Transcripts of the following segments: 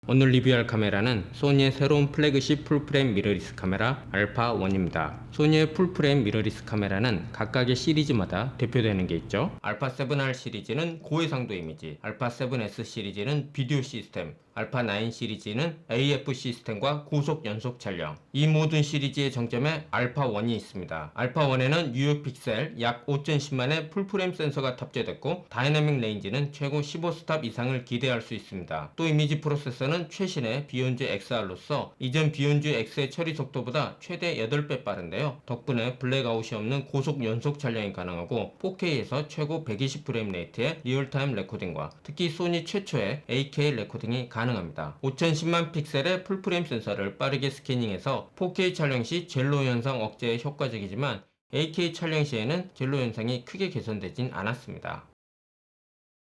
오늘 리뷰할 카메라는 소니의 새로운 플래그십 풀프레임 미러리스 카메라 알파1입니다. 소니의 풀프레임 미러리스 카메라는 각각의 시리즈마다 대표되는 게 있죠. 알파7R 시리즈는 고해상도 이미지, 알파7S 시리즈는 비디오 시스템, 알파9 시리즈는 AF 시스템과 고속 연속 촬영. 이 모든 시리즈의 정점에 알파1이 있습니다. 알파1에는 유효 픽셀 약 5010만의 풀프레임 센서가 탑재됐고 다이내믹 레인지는 최고 15스탑 이상을 기대할 수 있습니다. 또 이미지 프로세서는 최신의 비욘즈 XR로서 이전 비욘즈 X의 처리 속도보다 최대 8배 빠른데요. 덕분에 블랙아웃이 없는 고속 연속 촬영이 가능하고 4K에서 최고 120프레임 레이트의 리얼타임 레코딩과 특히 소니 최초의 8K 레코딩이 가능합니다. 5010만 픽셀의 풀프레임 센서를 빠르게 스캐닝해서 4K 촬영 시 젤로 현상 억제에 효과적이지만 8K 촬영 시에는 젤로 현상이 크게 개선되진 않았습니다.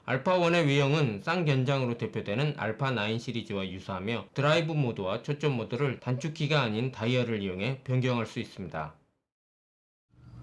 알파1의 외형은 쌍견장으로 대표되는 알파9 시리즈와 유사하며 드라이브 모드와 초점 모드를 단축키가 아닌 다이얼을 이용해 변경할 수 있습니다.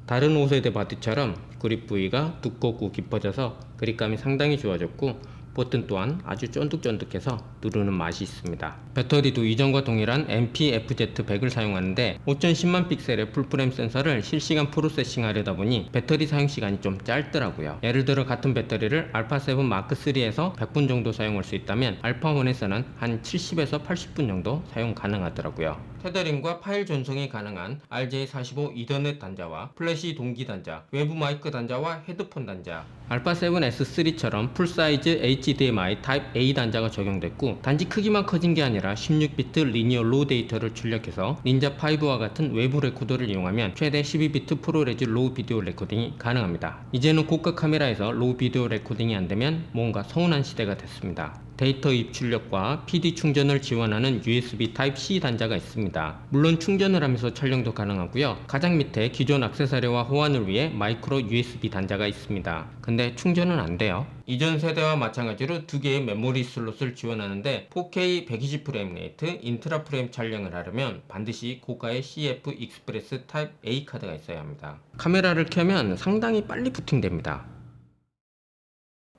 다른 5세대 바디처럼 그립 부위가 두껍고 깊어져서 그립감이 상당히 좋아졌고 버튼 또한 아주 쫀득쫀득해서 누르는 맛이 있습니다. 배터리도 이전과 동일한 MPFZ100을 사용하는데 5010만 픽셀의 풀프레임 센서를 실시간 프로세싱 하려다 보니 배터리 사용 시간이 좀 짧더라고요. 예를 들어 같은 배터리를 알파7 마크3에서 100분 정도 사용할 수 있다면 알파1에서는 한 70에서 80분 정도 사용 가능하더라고요. 테더링과 파일 전송이 가능한 RJ45 이더넷 단자와 플래시 동기 단자, 외부 마이크 단자와 헤드폰 단자, 알파7S3처럼 풀사이즈 HDMI 타입 A 단자가 적용됐고 단지 크기만 커진 게 아니라 16비트 리니어 로우 데이터를 출력해서 닌자5와 같은 외부 레코더를 이용하면 최대 12비트 프로레즈 로우 비디오 레코딩이 가능합니다. 이제는 고가 카메라에서 로우 비디오 레코딩이 안되면 뭔가 서운한 시대가 됐습니다. 데이터 입출력과 PD 충전을 지원하는 USB Type-C 단자가 있습니다. 물론 충전을 하면서 촬영도 가능하고요. 가장 밑에 기존 액세서리와 호환을 위해 마이크로 USB 단자가 있습니다. 근데 충전은 안 돼요. 이전 세대와 마찬가지로 두 개의 메모리 슬롯을 지원하는데 4K 120프레임 레이트 인트라 프레임 촬영을 하려면 반드시 고가의 CF 익스프레스 타입 A 카드가 있어야 합니다. 카메라를 켜면 상당히 빨리 부팅됩니다.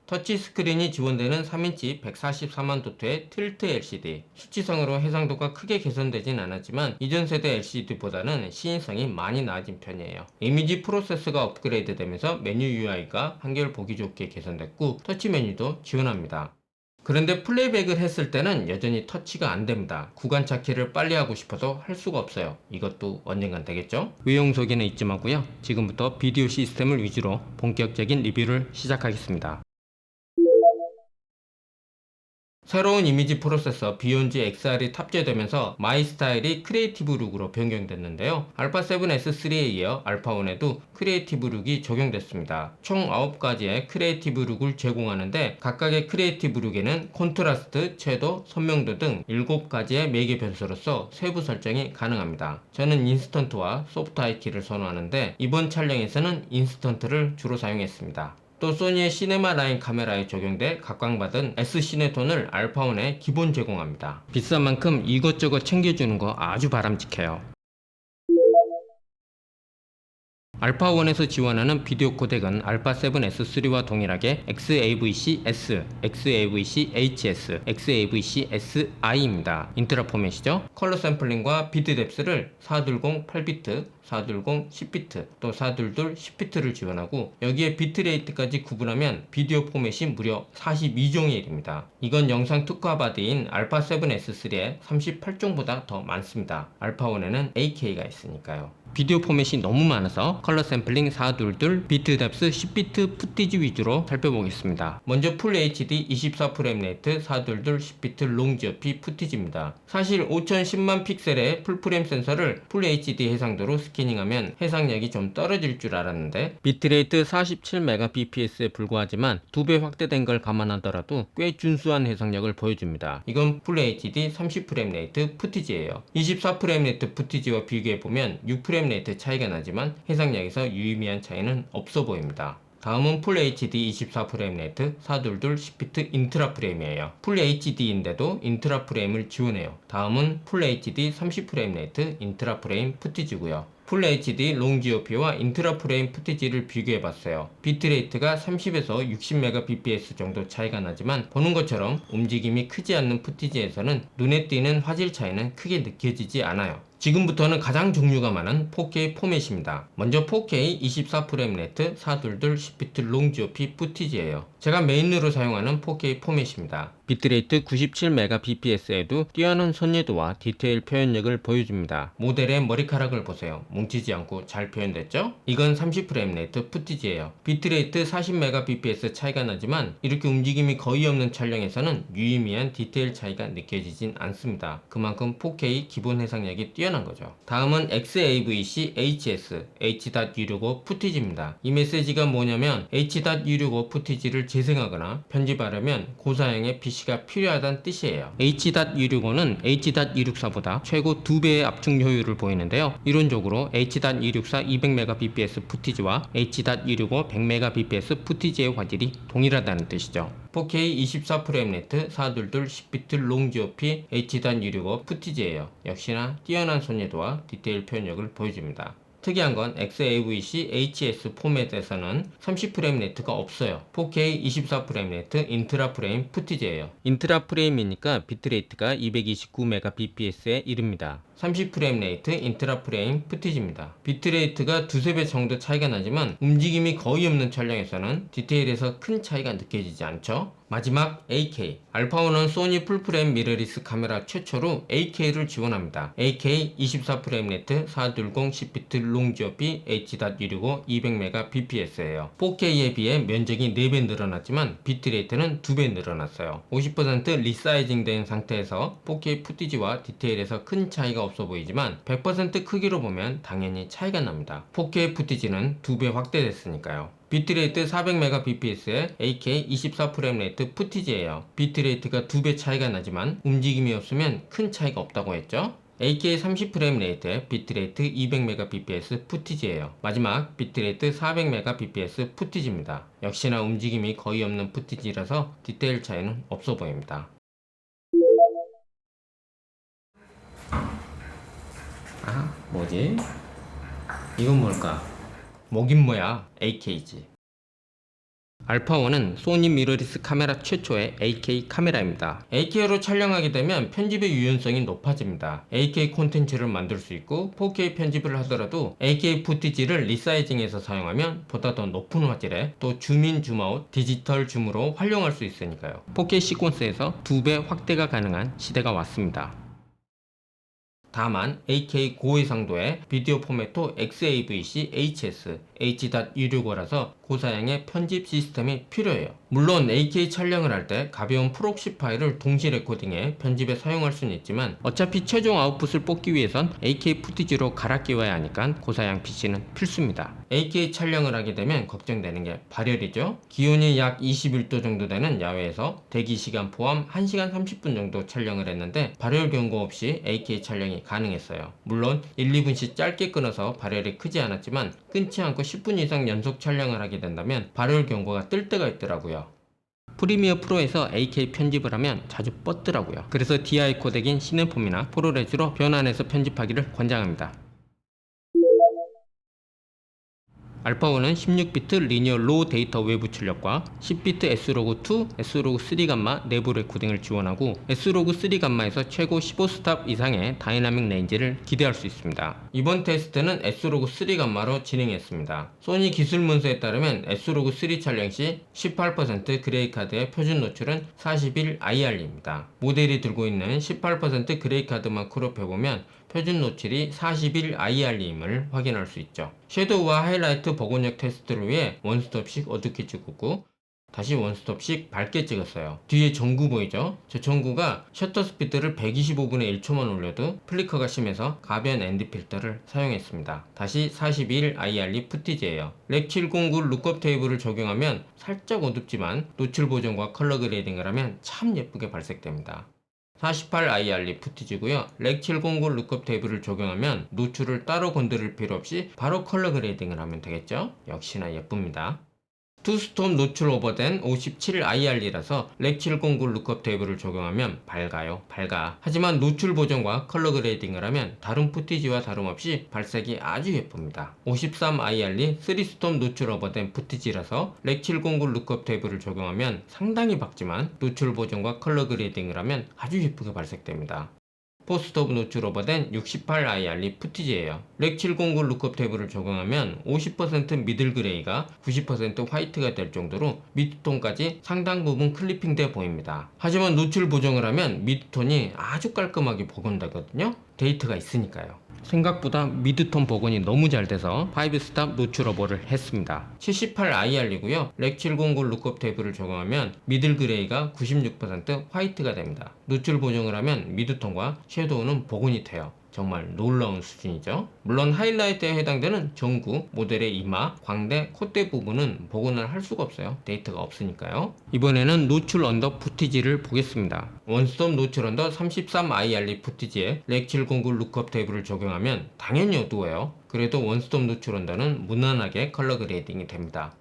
터치스크린이 지원되는 3인치 144만 도트의 틸트 LCD. 수치상으로 해상도가 크게 개선되진 않았지만 이전 세대 LCD보다는 시인성이 많이 나아진 편이에요. 이미지 프로세서가 업그레이드 되면서 메뉴 UI가 한결 보기 좋게 개선됐고 터치 메뉴도 지원합니다. 그런데 플레이백을 했을 때는 여전히 터치가 안됩니다. 구간 찾기를 빨리 하고 싶어도 할 수가 없어요. 이것도 언젠간 되겠죠? 외형 소개는 이쯤 하고요. 지금부터 비디오 시스템을 위주로 본격적인 리뷰를 시작하겠습니다. 새로운 이미지 프로세서 비욘즈 XR이 탑재되면서 마이 스타일이 크리에이티브 룩으로 변경됐는데요. 알파7S3에 이어 알파1에도 크리에이티브 룩이 적용됐습니다. 총 9가지의 크리에이티브 룩을 제공하는데 각각의 크리에이티브 룩에는 콘트라스트, 채도, 선명도 등 7가지의 매개 변수로서 세부 설정이 가능합니다. 저는 인스턴트와 소프트 하이키를 선호하는데 이번 촬영에서는 인스턴트를 주로 사용했습니다. 또 소니의 시네마 라인 카메라에 적용돼 각광받은 S시네톤을 알파1에 기본 제공합니다. 비싼 만큼 이것저것 챙겨주는 거 아주 바람직해요. 알파1에서 지원하는 비디오 코덱은 알파7S3와 동일하게 XAVC-S, XAVC-HS, XAVC-SI입니다. 인트라 포맷이죠. 컬러 샘플링과 비트 뎁스를 420 8비트, 420 10비트, 또 422 10비트를 지원하고 여기에 비트레이트까지 구분하면 비디오 포맷이 무려 42종에 이릅니다. 이건 영상 특화 바디인 알파7S3의 38종보다 더 많습니다. 알파1에는 8K가 있으니까요. 비디오 포맷이 너무 많아서 컬러 샘플링 422, 비트 뎁스 10비트 푸티지 위주로 살펴보겠습니다. 먼저 풀 HD 24프레임 레이트 422 10비트 롱 GOP 푸티지입니다. 사실 5010만 픽셀의 풀프레임 센서를 풀 HD 해상도로 스캐닝하면 해상력이 좀 떨어질 줄 알았는데 비트레이트 47Mbps에 불과하지만 2배 확대된 걸 감안하더라도 꽤 준수한 해상력을 보여줍니다. 이건 풀 HD 30프레임 레이트 푸티지예요. 24프레임 레이트 푸티지와 비교해보면 6프레임 레이트 차이가 나지만 해상력에서 유의미한 차이는 없어 보입니다. 다음은 풀 HD 24프레임 레이트 422 10비트 인트라 프레임이에요. 풀 HD인데도 인트라 프레임을 지원해요. 다음은 풀 HD 30프레임 레이트 인트라 프레임 푸티지고요. 풀 HD 롱 GOP와 인트라 프레임 푸티지를 비교해봤어요. 비트레이트가 30에서 60Mbps 정도 차이가 나지만 보는 것처럼 움직임이 크지 않는 푸티지에서는 눈에 띄는 화질 차이는 크게 느껴지지 않아요. 지금부터는 가장 종류가 많은 4K 포맷입니다. 먼저 4K 24프레임 레트 422 10비트 롱 GOP 푸티지예요. 제가 메인으로 사용하는 4K 포맷입니다. 비트레이트 97Mbps에도 뛰어난 선예도와 디테일 표현력을 보여줍니다. 모델의 머리카락을 보세요. 뭉치지 않고 잘 표현됐죠? 이건 30프레임 레트 푸티지예요. 비트레이트 40Mbps 차이가 나지만 이렇게 움직임이 거의 없는 촬영에서는 유의미한 디테일 차이가 느껴지진 않습니다. 그만큼 4K 기본 해상력이 뛰어난 거죠. 다음은 XAVC HS H.265 푸티지입니다. 이 메시지가 뭐냐면 H.265 푸티지를 재생하거나 편집하려면 고사양의 PC가 필요하다는 뜻이에요. H.265는 H.264보다 최고 2배의 압축 효율을 보이는데요. 이론적으로 H.264 200Mbps 푸티지와 H.265 100Mbps 푸티지의 화질이 동일하다는 뜻이죠. 4K 24프레임 레트 422 10비트 롱 GOP H.265 푸티지예요. 역시나 뛰어난 선예도와 디테일 표현력을 보여줍니다. 특이한 건 XAVC HS 포맷에서는 30프레임 레트가 없어요. 4K 24프레임 레트 인트라 프레임 푸티지예요. 인트라 프레임이니까 비트레이트가 229Mbps에 이릅니다. 30프레임 레이트 인트라 프레임 푸티지입니다. 비트레이트가 두세 배 정도 차이가 나지만 움직임이 거의 없는 촬영에서는 디테일에서 큰 차이가 느껴지지 않죠? 마지막 AK 알파1은 소니 풀프레임 미러리스 카메라 최초로 AK를 지원합니다. AK 24프레임 레트 420 10비트 롱 GOP H.265 200Mbps예요. 4K에 비해 면적이 4배 늘어났지만 비트레이트는 2배 늘어났어요. 50% 리사이징 된 상태에서 4K 푸티지와 디테일에서 큰 차이가 없어 보이지만 100% 크기로 보면 당연히 차이가 납니다. 4K 푸티지는 2배 확대됐으니까요. 비트레이트 400Mbps의 AK 24프레임 레이트 푸티지예요. 비트레이트가 2배 차이가 나지만 움직임이 없으면 큰 차이가 없다고 했죠? AK 30프레임 레이트의 비트레이트 200Mbps 푸티지예요. 마지막 비트레이트 400Mbps 푸티지입니다. 역시나 움직임이 거의 없는 푸티지라서 디테일 차이는 없어 보입니다. 뭐지? 이건 뭘까? 뭐긴 뭐야? AK지. 알파1은 소니 미러리스 카메라 최초의 AK 카메라입니다. AK로 촬영하게 되면 편집의 유연성이 높아집니다. AK 콘텐츠를 만들 수 있고 4K 편집을 하더라도 AK 푸티지를 리사이징해서 사용하면 보다 더 높은 화질에 또 줌인 줌아웃 디지털 줌으로 활용할 수 있으니까요. 4K 시퀀스에서 2배 확대가 가능한 시대가 왔습니다. 다만 AK 고해상도의 비디오 포맷도 XAVC HS H.265라서 고사양의 편집 시스템이 필요해요. 물론 AK 촬영을 할 때 가벼운 프록시 파일을 동시 레코딩해 편집에 사용할 수는 있지만 어차피 최종 아웃풋을 뽑기 위해선 AK 푸티지로 갈아 끼워야 하니까 고사양 PC는 필수입니다. AK 촬영을 하게 되면 걱정되는 게 발열이죠. 기온이 약 21도 정도 되는 야외에서 대기 시간 포함 1시간 30분 정도 촬영을 했는데 발열 경고 없이 AK 촬영이 가능했어요. 물론 1, 2분씩 짧게 끊어서 발열이 크지 않았지만 끊지 않고 10분 이상 연속 촬영을 하게 된다면 발열 경고가 뜰 때가 있더라고요. 프리미어 프로에서 AK 편집을 하면 자주 뻗더라고요. 그래서 DI 코덱인 시네폼이나 프로레즈로 변환해서 편집하기를 권장합니다. 알파1은 16비트 리니어 로우 데이터 외부 출력과 10비트 S로그2, S로그3 감마 내부 레코딩을 지원하고 S로그3 감마에서 최고 15스탑 이상의 다이나믹 레인지를 기대할 수 있습니다. 이번 테스트는 S로그3 감마로 진행했습니다. 소니 기술 문서에 따르면 S로그3 촬영 시 18% 그레이카드의 표준 노출은 41 IR입니다. 모델이 들고 있는 18% 그레이카드만 크롭해보면 표준 노출이 41 IR임을 확인할 수 있죠. 섀도우와 하이라이트 복원력 테스트를 위해 원스톱씩 어둡게 찍었고 다시 원스톱씩 밝게 찍었어요. 뒤에 전구 보이죠? 저 전구가 셔터 스피드를 125분의 1초만 올려도 플리커가 심해서 가변 ND 필터를 사용했습니다. 다시 41 IRE 푸티지예요. 렉 709 룩업 테이블을 적용하면 살짝 어둡지만 노출 보정과 컬러 그레이딩을 하면 참 예쁘게 발색됩니다. 48 IRE 푸티지고요. 렉 709 룩업 테이블을 적용하면 노출을 따로 건드릴 필요 없이 바로 컬러 그레이딩을 하면 되겠죠? 역시나 예쁩니다. 투스톱 노출 오버된 57IR이라서 렉 709 룩업 테이블을 적용하면 밝아. 하지만 노출 보정과 컬러 그레이딩을 하면 다른 푸티지와 다름없이 발색이 아주 예쁩니다. 53IR이 3스톱 노출 오버된 푸티지라서 렉 709 룩업 테이블을 적용하면 상당히 밝지만 노출 보정과 컬러 그레이딩을 하면 아주 예쁘게 발색됩니다. 포스트오브 노출 오버된 68IR리 푸티지예요. 렉 709 룩업 탭을 적용하면 50% 미들 그레이가 90% 화이트가 될 정도로 미드톤까지 상당 부분 클리핑돼 보입니다. 하지만 노출 보정을 하면 미드톤이 아주 깔끔하게 복원되거든요. 데이터가 있으니까요. 생각보다 미드톤 복원이 너무 잘 돼서 5스탑 노출 오버를 했습니다. 78IR이고요. 렉 709 룩업 테이블을 적용하면 미들 그레이가 96% 화이트가 됩니다. 노출 보정을 하면 미드톤과 섀도우는 복원이 돼요. 정말 놀라운 수준이죠. 물론 하이라이트에 해당되는 전구, 모델의 이마, 광대, 콧대 부분은 복원을 할 수가 없어요. 데이터가 없으니까요. 이번에는 노출 언더 푸티지를 보겠습니다. 원스톱 노출 언더 33IR리 푸티지에 렉 709 룩업 테이블을 적용하면 당연히 어두워요. 그래도 원스톱 노출 언더는 무난하게 컬러 그레이딩이 됩니다.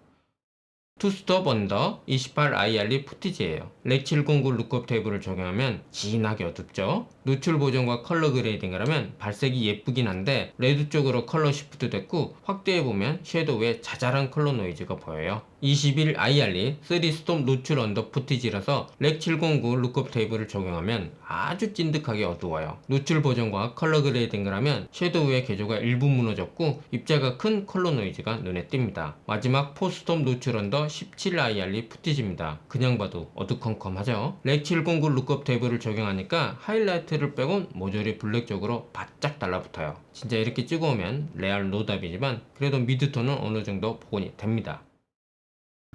투스톱 언더 28IR리 푸티지예요. 렉 709 룩업 테이블을 적용하면 진하게 어둡죠. 노출 보정과 컬러 그레이딩을 하면 발색이 예쁘긴 한데 레드 쪽으로 컬러 시프트 됐고 확대해보면 섀도우에 자잘한 컬러 노이즈가 보여요. 21IR리 3스톱 노출 언더 푸티지라서 렉 709 룩업 테이블을 적용하면 아주 찐득하게 어두워요. 노출 보정과 컬러 그레이딩을 하면 섀도우의 개조가 일부 무너졌고 입자가 큰 컬러 노이즈가 눈에 띕니다. 마지막 포스톱 노출 언더 17IR리 푸티지입니다. 그냥 봐도 어두컴컴하죠. 렉 709 룩업 테이블을 적용하니까 하이라이트를 빼곤 모조리 블랙 쪽으로 바짝 달라붙어요. 진짜 이렇게 찍어오면 레알 노답이지만 그래도 미드톤은 어느정도 복원이 됩니다.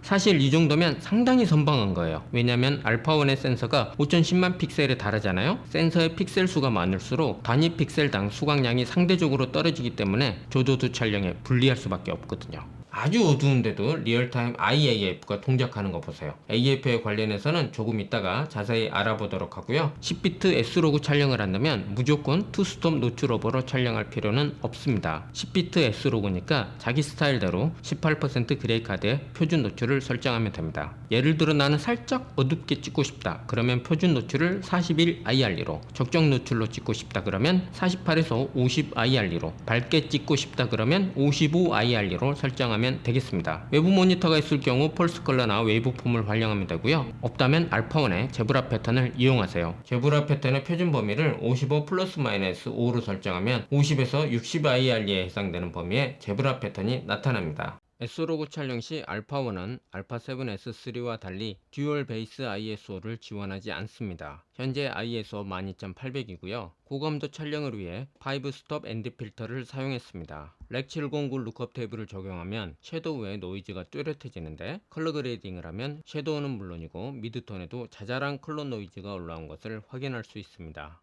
사실 이 정도면 상당히 선방한 거예요. 왜냐면 알파1의 센서가 5010만 픽셀에 달하잖아요. 센서의 픽셀 수가 많을수록 단위 픽셀당 수강량이 상대적으로 떨어지기 때문에 조조도 촬영에 불리할 수밖에 없거든요. 아주 어두운데도 리얼타임 IAF가 동작하는 거 보세요. AF에 관련해서는 조금 이따가 자세히 알아보도록 하고요. 10비트 S로그 촬영을 한다면 무조건 투스톱 노출 오버로 촬영할 필요는 없습니다. 10비트 S로그니까 자기 스타일대로 18% 그레이 카드에 표준 노출을 설정하면 됩니다. 예를 들어 나는 살짝 어둡게 찍고 싶다. 그러면 표준 노출을 41IR로, 적정 노출로 찍고 싶다. 그러면 48에서 50IR로, 밝게 찍고 싶다. 그러면 55IR로 설정하면 되겠습니다. 외부 모니터가 있을 경우 펄스 컬러나 웨이브폼을 활용하면 되고요. 없다면 알파1의 제브라 패턴을 이용하세요. 제브라 패턴의 표준 범위를 55 플러스 마이너스 5로 설정하면 50에서 60IR에 해당되는 범위에 제브라 패턴이 나타납니다. S로그 촬영 시 알파1은 알파7S3와 달리 듀얼 베이스 ISO를 지원하지 않습니다. 현재 ISO 12800이고요. 고감도 촬영을 위해 5스톱 엔드 필터를 사용했습니다. 렉 709 룩업 테이블을 적용하면 섀도우의 노이즈가 뚜렷해지는데 컬러 그레이딩을 하면 섀도우는 물론이고 미드톤에도 자잘한 컬러 노이즈가 올라온 것을 확인할 수 있습니다.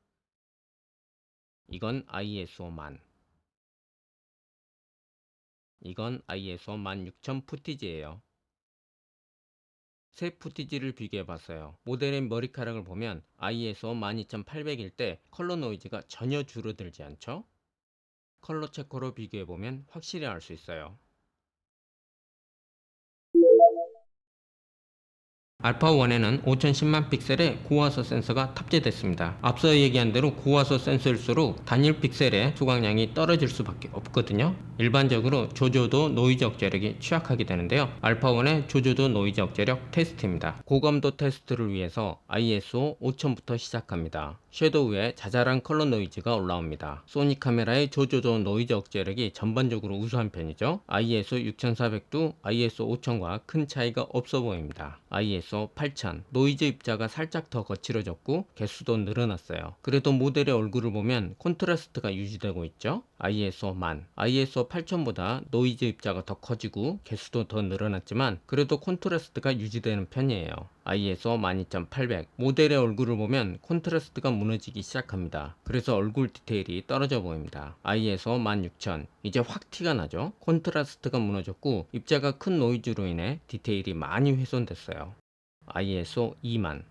이건 ISO만. 이건 ISO 16000 푸티지예요. 새 푸티지를 비교해봤어요. 모델의 머리카락을 보면 ISO 12800일 때 컬러 노이즈가 전혀 줄어들지 않죠? 컬러 체커로 비교해보면 확실히 알 수 있어요. 알파1에는 5010만 픽셀의 고화소 센서가 탑재됐습니다. 앞서 얘기한 대로 고화소 센서일수록 단일 픽셀의 수강량이 떨어질 수밖에 없거든요. 일반적으로 조조도 노이즈 억제력이 취약하게 되는데요. 알파1의 조조도 노이즈 억제력 테스트입니다. 고감도 테스트를 위해서 ISO 5000부터 시작합니다. 섀도우에 자잘한 컬러 노이즈가 올라옵니다. 소니 카메라의 조조도 노이즈 억제력이 전반적으로 우수한 편이죠. ISO 6400도 ISO 5000과 큰 차이가 없어 보입니다. ISO 8000 노이즈 입자가 살짝 더 거칠어졌고 개수도 늘어났어요. 그래도 모델의 얼굴을 보면 콘트라스트가 유지되고 있죠. ISO 1000 ISO 8000보다 노이즈 입자가 더 커지고 개수도 더 늘어났지만 그래도 콘트라스트가 유지되는 편이에요. ISO 12800 모델의 얼굴을 보면 콘트라스트가 무너지기 시작합니다. 그래서 얼굴 디테일이 떨어져 보입니다. ISO 16000 이제 확 티가 나죠. 콘트라스트가 무너졌고 입자가 큰 노이즈로 인해 디테일이 많이 훼손됐어요. ISO 20000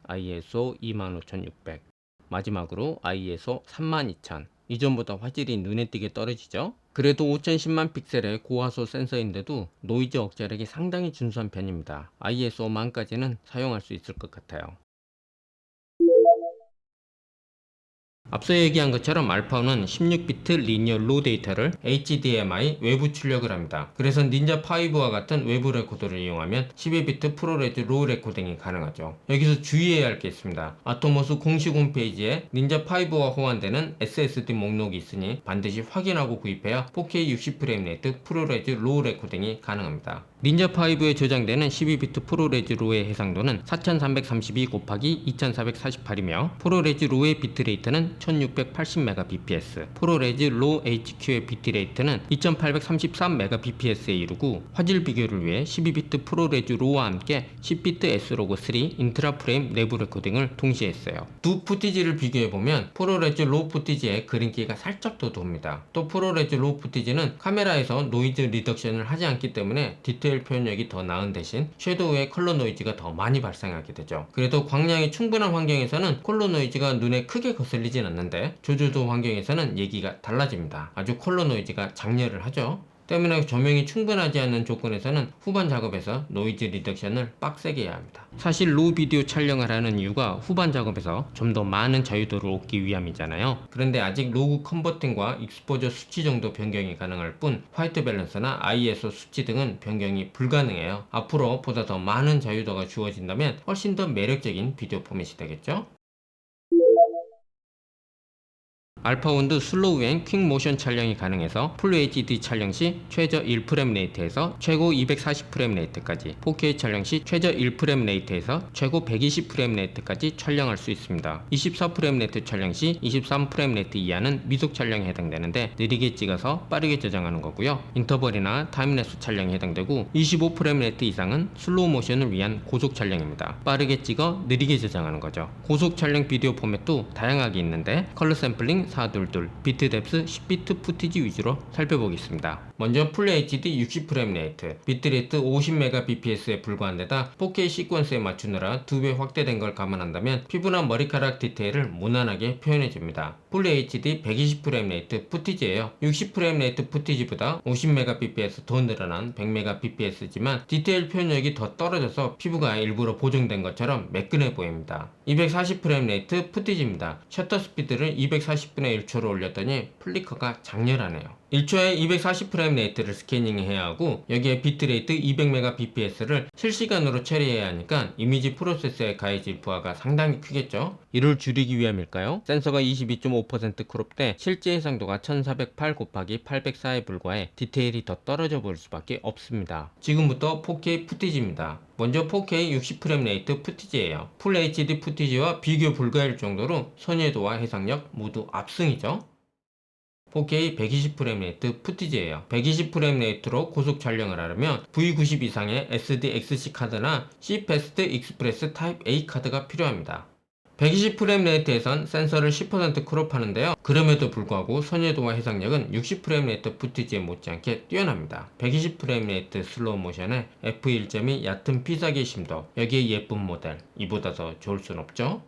ISO 25600 마지막으로 ISO 32000 이전보다 화질이 눈에 띄게 떨어지죠. 그래도 5010만 픽셀의 고화소 센서인데도 노이즈 억제력이 상당히 준수한 편입니다. ISO 만까지는 사용할 수 있을 것 같아요. 앞서 얘기한 것처럼 알파오는 16비트 리니어 로 데이터를 HDMI 외부 출력을 합니다. 그래서 닌자5와 같은 외부 레코더를 이용하면 12비트 프로레즈 로 레코딩이 가능하죠. 여기서 주의해야 할 게 있습니다. 아토모스 공식 홈페이지에 닌자5와 호환되는 SSD 목록이 있으니 반드시 확인하고 구입해야 4K 60프레임 레이트 프로레즈 로 레코딩이 가능합니다. 닌자5에 저장되는 12비트 프로레즈 로의 해상도는 4332 곱하기 2448이며 프로레즈 로의 비트레이트는 1680Mbps, 프로레즈 로 HQ의 비트레이트는 2833Mbps에 이르고 화질 비교를 위해 12비트 프로레즈 로와 함께 10비트 S로그 3 인트라 프레임 내부 레코딩을 동시에 했어요. 두 푸티지를 비교해보면 프로레즈 로 푸티지의 그림기가 살짝 더 돕니다. 또 프로레즈 로 푸티지는 카메라에서 노이즈 리덕션을 하지 않기 때문에 디테일 표현력이 더 나은 대신 섀도우의 컬러 노이즈가 더 많이 발생하게 되죠. 그래도 광량이 충분한 환경에서는 컬러 노이즈가 눈에 크게 거슬리진 않는데 조조도 환경에서는 얘기가 달라집니다. 아주 컬러 노이즈가 장렬을 하죠. 때문에 조명이 충분하지 않는 조건에서는 후반 작업에서 노이즈 리덕션을 빡세게 해야 합니다. 사실 로 비디오 촬영을 하는 이유가 후반 작업에서 좀 더 많은 자유도를 얻기 위함이잖아요. 그런데 아직 로그 컨버팅과 익스포저 수치 정도 변경이 가능할 뿐 화이트 밸런스나 ISO 수치 등은 변경이 불가능해요. 앞으로 보다 더 많은 자유도가 주어진다면 훨씬 더 매력적인 비디오 포맷이 되겠죠? 알파원도 슬로우앤 퀵모션 촬영이 가능해서 풀 HD 촬영 시 최저 1프레임 레이트에서 최고 240프레임 레이트까지, 4K 촬영 시 최저 1프레임 레이트에서 최고 120프레임 레이트까지 촬영할 수 있습니다. 24프레임 레이트 촬영 시 23프레임 레이트 이하는 미속 촬영에 해당되는데 느리게 찍어서 빠르게 저장하는 거고요. 인터벌이나 타임랩스 촬영에 해당되고 25프레임 레이트 이상은 슬로우 모션을 위한 고속 촬영입니다. 빠르게 찍어 느리게 저장하는 거죠. 고속 촬영 비디오 포맷도 다양하게 있는데 컬러 샘플링 422, 비트 뎁스 10비트 푸티지 위주로 살펴보겠습니다. 먼저 풀 HD 60프레임 레이트, 비트레이트 50Mbps에 불과한 데다 4K 시퀀스에 맞추느라 2배 확대된 걸 감안한다면 피부나 머리카락 디테일을 무난하게 표현해줍니다. 풀 HD 120프레임 레이트 푸티지예요. 60프레임 레이트 푸티지보다 50Mbps 더 늘어난 100Mbps지만 디테일 표현력이 더 떨어져서 피부가 일부러 보정된 것처럼 매끈해 보입니다. 240프레임 레이트 푸티지입니다. 셔터 스피드를 240분의 1초로 올렸더니 플리커가 장렬하네요. 1초에 240프레임 레이트를 스캐닝해야 하고 여기에 비트레이트 200Mbps를 실시간으로 처리해야 하니까 이미지 프로세서에 가해질 부하가 상당히 크겠죠. 이를 줄이기 위함일까요? 센서가 22.5% 크롭돼 실제 해상도가 1408 곱하기 804에 불과해 디테일이 더 떨어져 보일 수밖에 없습니다. 지금부터 4K 푸티지입니다. 먼저 4K 60프레임 레이트 푸티지예요. 풀 HD 푸티지와 비교 불가일 정도로 선회도와 해상력 모두 압승이죠. 4K 120프레임 레이트 푸티지예요. 120프레임 레이트로 고속 촬영을 하려면 V90 이상의 SDXC 카드나 CFast Express Type A 카드가 필요합니다. 120프레임 레이트에선 센서를 10% 크롭하는데요. 그럼에도 불구하고 선회도와 해상력은 60프레임 레이트 푸티지에 못지않게 뛰어납니다. 120프레임 레이트 슬로우 모션에 f1.2 얕은 피사기 심도, 여기에 예쁜 모델, 이보다 더 좋을 순 없죠?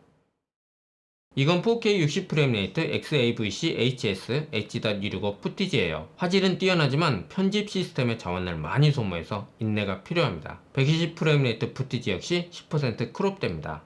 이건 4K 60프레임 레이트 XAVC HS H.265 푸티지예요. 화질은 뛰어나지만 편집 시스템의 자원을 많이 소모해서 인내가 필요합니다. 120프레임 레이트 푸티지 역시 10% 크롭됩니다.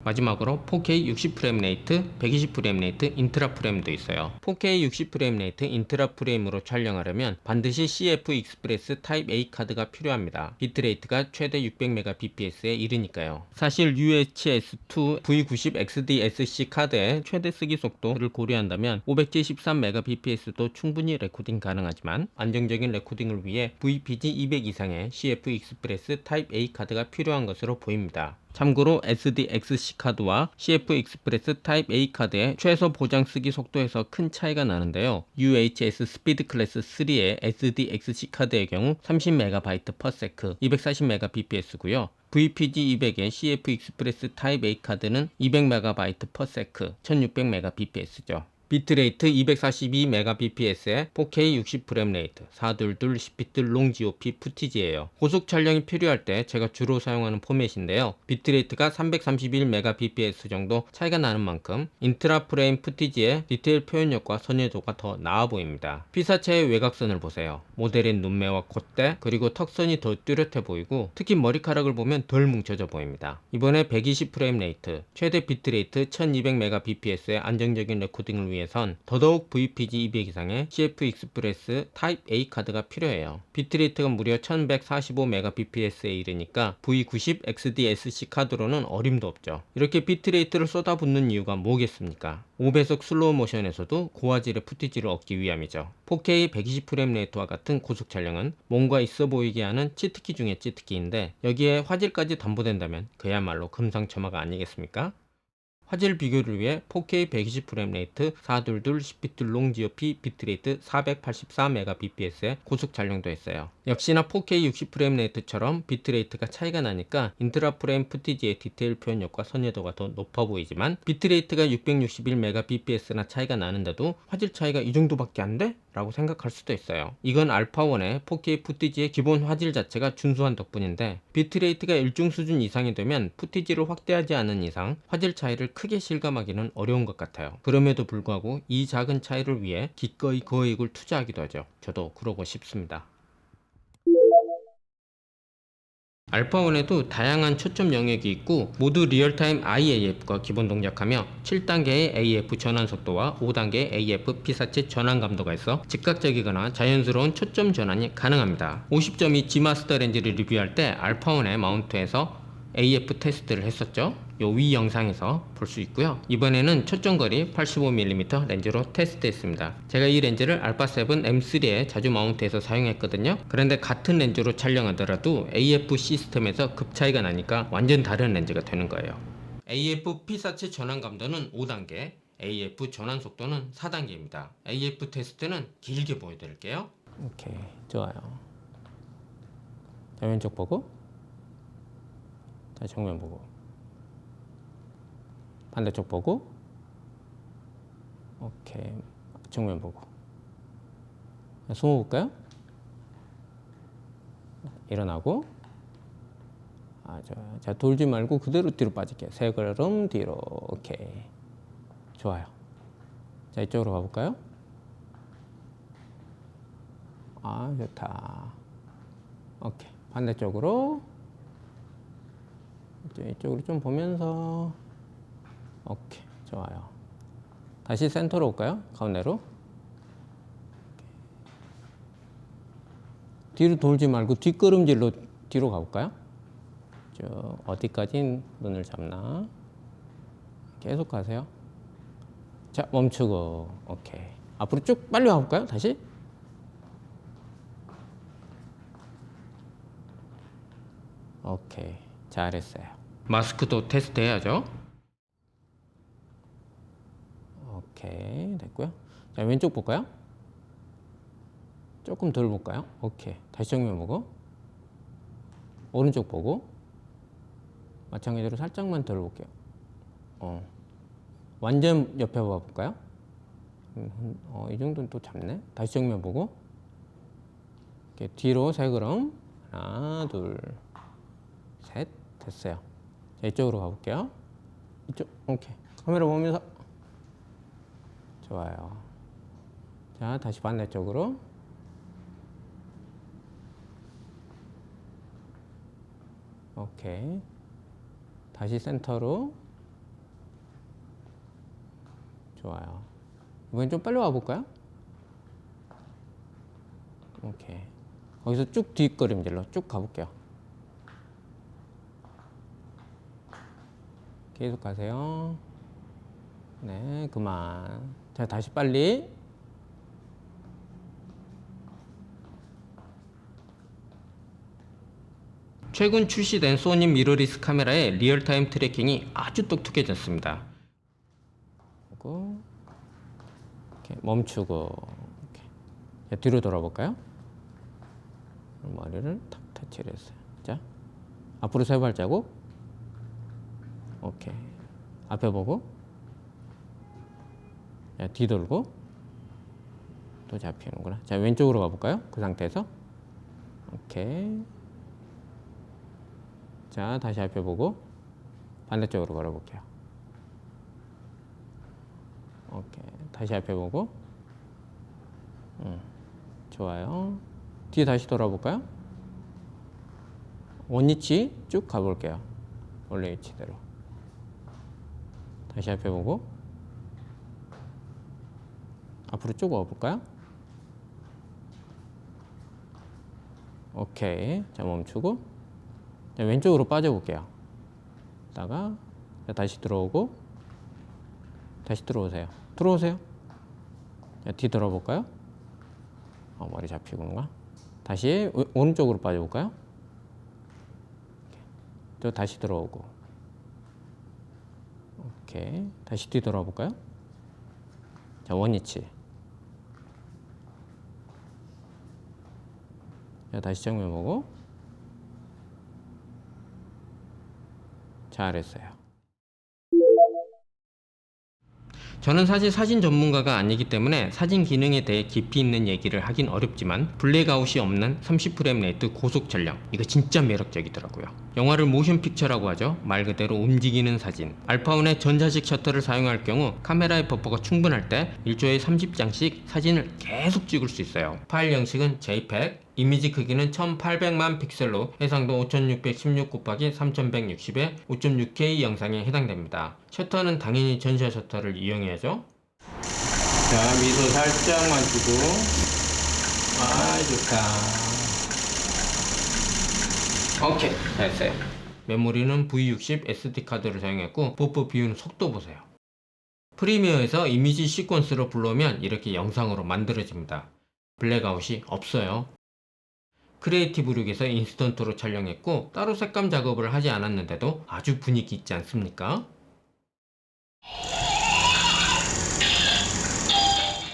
마지막으로 4K 60프레임 레이트, 120프레임 레이트, 인트라 프레임도 있어요. 4K 60프레임 레이트 인트라 프레임으로 촬영하려면 반드시 CF 익스프레스 타입 A 카드가 필요합니다. 비트레이트가 최대 600Mbps에 이르니까요. 사실 UHS-2 V90 XDSC 카드의 최대 쓰기 속도를 고려한다면 573Mbps도 충분히 레코딩 가능하지만 안정적인 레코딩을 위해 VPG 200 이상의 CF 익스프레스 타입 A 카드가 필요한 것으로 보입니다. 참고로 SDXC 카드와 CF 익스프레스 타입 A 카드의 최소 보장 쓰기 속도에서 큰 차이가 나는데요. UHS 스피드 클래스 3의 SDXC 카드의 경우 30MB/s 240Mbps고요. VPG200의 CF 익스프레스 타입 A 카드는 200MB/s 1600Mbps죠. 비트레이트 242Mbps에 4K 60프레임 레이트 422 10비트 롱 GOP 푸티지예요. 고속 촬영이 필요할 때 제가 주로 사용하는 포맷인데요. 비트레이트가 331Mbps 정도 차이가 나는 만큼 인트라 프레임 푸티지의 디테일 표현력과 선회도가 더 나아 보입니다. 피사체의 외곽선을 보세요. 모델의 눈매와 콧대 그리고 턱선이 더 뚜렷해 보이고 특히 머리카락을 보면 덜 뭉쳐져 보입니다. 이번에 120프레임 레이트 최대 비트레이트 1200Mbps의 안정적인 레코딩을 위해선 더더욱 VPG 200 이상의 CF 익스프레스 타입 A 카드가 필요해요. 비트레이트가 무려 1145Mbps에 이르니까 V90 XDSC 카드로는 어림도 없죠. 이렇게 비트레이트를 쏟아붓는 이유가 뭐겠습니까? 5배속 슬로우 모션에서도 고화질의 푸티지를 얻기 위함이죠. 4K 120프레임 레이트와 같은 고속 촬영은 뭔가 있어 보이게 하는 치트키 중에 치트키인데 여기에 화질까지 담보된다면 그야말로 금상첨화가 아니겠습니까? 화질 비교를 위해 4K 120프레임 레이트 422 10비트 롱 GOP 비트레이트 484Mbps의 고속 촬영도 했어요. 역시나 4K 60프레임 레이트처럼 비트레이트가 차이가 나니까 인트라 프레임 푸티지의 디테일 표현력과 선회도가 더 높아 보이지만 비트레이트가 661Mbps나 차이가 나는데도 화질 차이가 이 정도밖에 안 돼? 라고 생각할 수도 있어요. 이건 알파1의 4K 푸티지의 기본 화질 자체가 준수한 덕분인데 비트레이트가 일정 수준 이상이 되면 푸티지를 확대하지 않은 이상 화질 차이를 크게 실감하기는 어려운 것 같아요. 그럼에도 불구하고 이 작은 차이를 위해 기꺼이 거액을 투자하기도 하죠. 저도 그러고 싶습니다. 알파1에도 다양한 초점 영역이 있고 모두 리얼타임 IAF가 기본 동작하며 7단계의 AF 전환 속도와 5단계의 AF 피사체 전환 감도가 있어 즉각적이거나 자연스러운 초점 전환이 가능합니다. 50.2 G마스터 렌즈를 리뷰할 때 알파1의 마운트에서 AF 테스트를 했었죠. 요 위 영상에서 볼 수 있고요. 이번에는 초점거리 85mm 렌즈로 테스트했습니다. 제가 이 렌즈를 알파7 M3에 자주 마운트해서 사용했거든요. 그런데 같은 렌즈로 촬영하더라도 AF 시스템에서 급 차이가 나니까 완전 다른 렌즈가 되는 거예요. AF 피사체 전환 감도는 5단계, AF 전환 속도는 4단계입니다. AF 테스트는 길게 보여드릴게요. 오케이, 좋아요. 자, 왼쪽 보고, 자, 정면 보고, 반대쪽 보고, 오케이, 정면 보고. 숨어 볼까요? 일어나고, 자, 돌지 말고 그대로 뒤로 빠질게요. 세 걸음 뒤로. 오케이, 좋아요. 자, 이쪽으로 가볼까요? 아, 좋다. 오케이, 반대쪽으로. 이쪽으로 좀 보면서. 오케이, 좋아요. 다시 센터로 올까요? 가운데로. 뒤로 돌지 말고 뒷걸음질로 뒤로 가볼까요? 어디까지 눈을 잡나? 계속 가세요. 자, 멈추고. 오케이. 앞으로 쭉 빨리 가볼까요? 다시. 오케이. 잘했어요. 마스크도 테스트 해야죠. 오케이. 됐고요. 자, 왼쪽 볼까요? 조금 덜 볼까요? 오케이. 다시 정면 보고. 오른쪽 보고. 마찬가지로 살짝만 덜 볼게요. 완전 옆에 봐볼까요? 이 정도는 또 잡네. 다시 정면 보고. 이렇게 뒤로 세 걸음. 하나, 둘, 셋. 됐어요. 자, 이쪽으로 가볼게요. 이쪽. 오케이. 카메라 보면서. 좋아요. 자, 다시 반대쪽으로. 오케이. 다시 센터로. 좋아요. 이번엔 좀 빨리 와볼까요? 오케이. 거기서 쭉 뒷걸음질로 쭉 가볼게요. 계속 가세요. 네, 그만. 자, 다시 빨리. 최근 출시된 소니 미러리스 카메라의 리얼타임 트래킹이 아주 똑똑해졌습니다. 이렇게 멈추고 이렇게. 자, 뒤로 돌아볼까요? 머리를 탁 터치를 했어요. 자, 앞으로 세 발자국. 오케이. 앞에 보고. 자, 뒤돌고 또 잡히는구나. 자, 왼쪽으로 가볼까요? 그 상태에서. 오케이. 자, 다시 앞에 보고 반대쪽으로 걸어볼게요. 오케이. 다시 앞에 보고. 좋아요. 뒤에 다시 돌아볼까요? 원위치 쭉 가볼게요. 원래 위치대로. 다시 앞에 보고 앞으로 쭉 와볼까요? 오케이. 자, 멈추고 자, 왼쪽으로 빠져볼게요. 다가 다시 들어오고 다시 들어오세요. 들어오세요. 자, 뒤돌아볼까요? 머리 잡히구나. 다시 오른쪽으로 빠져볼까요? 또 다시 들어오고. 오케이. 다시 뒤돌아볼까요? 자, 원위치. 자, 다시 정면 보고. 잘했어요. 저는 사실 사진 전문가가 아니기 때문에 사진 기능에 대해 깊이 있는 얘기를 하긴 어렵지만 블랙아웃이 없는 30프레임 레이트 고속 촬영, 이거 진짜 매력적이더라고요. 영화를 모션 픽처라고 하죠. 말 그대로 움직이는 사진. 알파온의 전자식 셔터를 사용할 경우 카메라의 버퍼가 충분할 때 1초에 30장씩 사진을 계속 찍을 수 있어요. 파일 형식은 JPEG, 이미지 크기는 1800만 픽셀로 해상도 5616 곱하기 3160의 5.6K 영상에 해당됩니다. 셔터는 당연히 전자 셔터를 이용해야죠. 자, 미소 살짝만 주고. 아, 좋다. 오케이, 됐어요. 메모리는 V60 SD카드를 사용했고 버퍼 비우는 속도 보세요. 프리미어에서 이미지 시퀀스로 불러오면 이렇게 영상으로 만들어집니다. 블랙아웃이 없어요. 크리에이티브 룩에서 인스턴트로 촬영했고 따로 색감 작업을 하지 않았는데도 아주 분위기 있지 않습니까?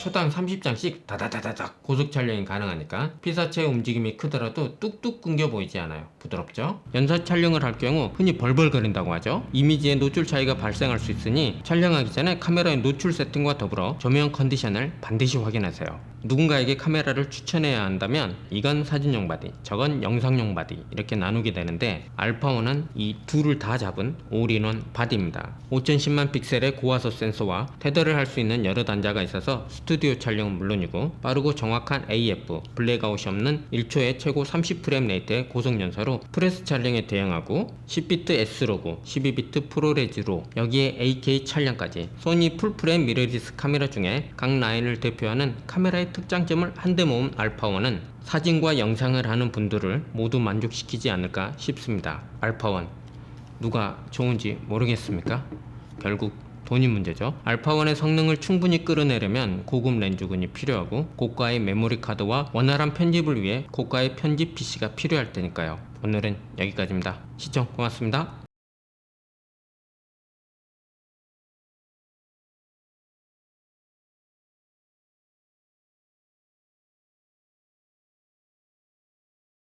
초당 30장씩 다다다다닥 고속 촬영이 가능하니까 피사체의 움직임이 크더라도 뚝뚝 끊겨 보이지 않아요. 부드럽죠? 연사 촬영을 할 경우 흔히 벌벌거린다고 하죠. 이미지의 노출 차이가 발생할 수 있으니 촬영하기 전에 카메라의 노출 세팅과 더불어 조명 컨디션을 반드시 확인하세요. 누군가에게 카메라를 추천해야 한다면 이건 사진용 바디, 저건 영상용 바디 이렇게 나누게 되는데 알파1은 이 둘을 다 잡은 올인원 바디입니다. 5010만 픽셀의 고화소 센서와 테더를 할 수 있는 여러 단자가 있어서 스튜디오 촬영은 물론이고 빠르고 정확한 AF, 블랙아웃이 없는 1초에 최고 30프레임 레이트의 고속 연사로 프레스 촬영에 대응하고 10비트 S로그, 12비트 프로레즈로 여기에 8K 촬영까지 소니 풀프레임 미러리스 카메라 중에 각 라인을 대표하는 카메라의 특장점을 한데 모은 알파1은 사진과 영상을 하는 분들을 모두 만족시키지 않을까 싶습니다. 알파1 누가 좋은지 모르겠습니까? 결국 돈이 문제죠. 알파1의 성능을 충분히 끌어내려면 고급 렌즈군이 필요하고 고가의 메모리 카드와 원활한 편집을 위해 고가의 편집 PC가 필요할 테니까요. 오늘은 여기까지입니다. 시청 고맙습니다.